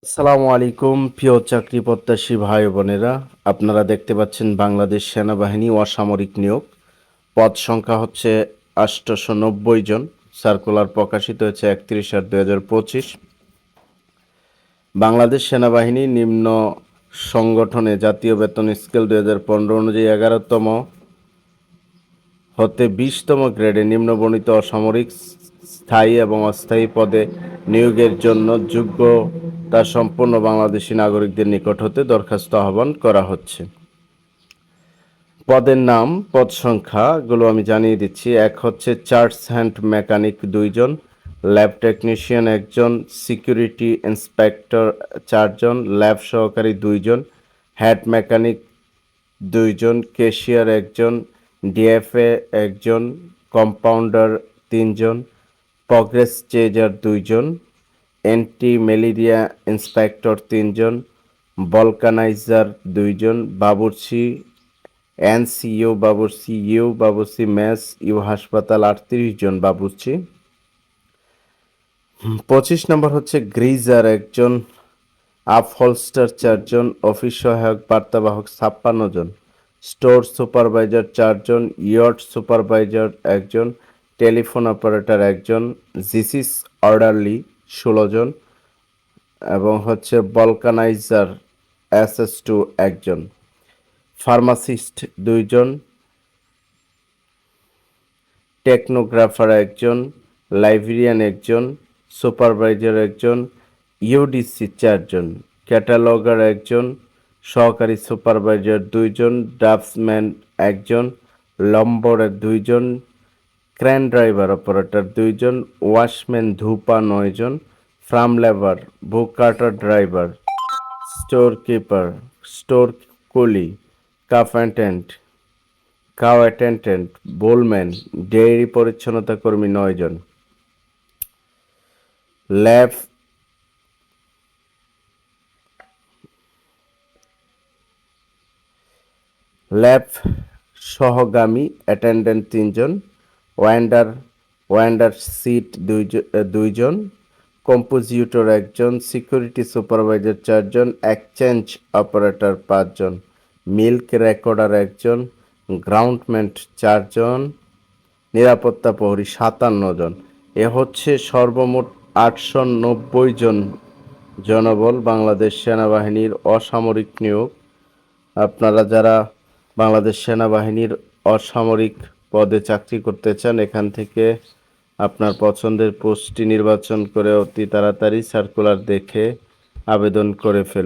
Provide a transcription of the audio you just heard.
আসসালামু আলাইকুম প্রিয় চাকরি প্রত্যাশী ভাই বোনেরা, আপনারা দেখতে পাচ্ছেন বাংলাদেশ সেনাবাহিনী অসামরিক নিয়োগ। পদ সংখ্যা হচ্ছে 890 জন। সার্কুলার প্রকাশিত হয়েছে 31/8/2025। বাংলাদেশ সেনাবাহিনী নিম্ন সংগঠনে জাতীয় বেতন স্কেল 2015 অনুযায়ী 11তম হতে 20তম গ্রেডে নিম্নবর্ণিত অসামরিক স্থায়ী এবং অস্থায়ী পদে নিয়োগের জন্য যোগ্যতা সম্পন্ন বাংলাদেশি নাগরিকদের নিকট হতে দরখাস্ত আহ্বান করা হচ্ছে। পদের নাম, পদ সংখ্যাগুলো আমি জানিয়ে দিচ্ছি। এক হচ্ছে চার্জ হ্যান্ড মেকানিক 2 জন, ল্যাব টেকনিশিয়ান 1 জন, সিকিউরিটি ইন্সপেক্টর 4 জন, ল্যাব সহকারী 2 জন, হেড মেকানিক 2 জন, ক্যাশিয়ার 1 জন, ডিএফএ 1 জন, কম্পাউন্ডার 3 জন, প্রগ্রেস চেজার 2 জন, অ্যান্টি ম্যালেরিয়া ইন্সপেক্টর 3 জন, ভলকানাইজার 2 জন, বাবুর্চি এনসিইউ বাবুর্চি ইউ বাবুর্চি মেস ইউ হাসপাতাল 38 জন বাবুর্চি। 25 নম্বর হচ্ছে গ্রিজার 1 জন, আপহোলস্টার 4 জন, অফিস সহায়ক বার্তাবাহক 56 জন, স্টোর সুপারভাইজার 4 জন, ইয়ট সুপারভাইজার 1 জন, টেলিফোন অপারেটর 1 জন, জিসিস orderly 16 জন এবং হচ্ছে ভলকানাইজার SS2 1 জন, ফার্মাসিস্ট 2 জন, টেকনোগ্রাফার 1 জন, লাইব্রেরিয়ান 1 জন, সুপারভাইজার 1 জন, ইউডিসি 4 জন, ক্যাটালগার 1 জন, সহকারী সুপারভাইজার 2 জন, ড্রাফটসম্যান 1 জন, লম্বরের 2 জন, ক্রেন ড্রাইভার অপারেটর 2 জন, ওয়াশম্যান ধূপা 9 জন, ফার্ম লেবার, বুক Carter driver, store keeper, store কুলি, calf attendant, বোলম্যান, dairy পরিচ্ছন্নতা কর্মী 9 জন, lab lab সহগামী attendant 3 জন, wonder seat 2 জন, compositor 1 জন, security supervisor 4 জন, exchange operator 5 জন, milk recorder 1 জন, গ্রাউন্ডম্যান 4 জন, নিরাপত্তা প্রহরী 57 জন। এ হচ্ছে সর্বমোট 890 জন জনবল বাংলাদেশ সেনাবাহিনীর অসামরিক নিয়োগ। আপনারা যারা বাংলাদেশ সেনাবাহিনীর অসামরিক পদে চাকরি করতে চান, এখান থেকে আপনার পছন্দের পোস্টটি নির্বাচন করে অতি তাড়াতাড়ি সার্কুলার দেখে আবেদন করে ফেলুন।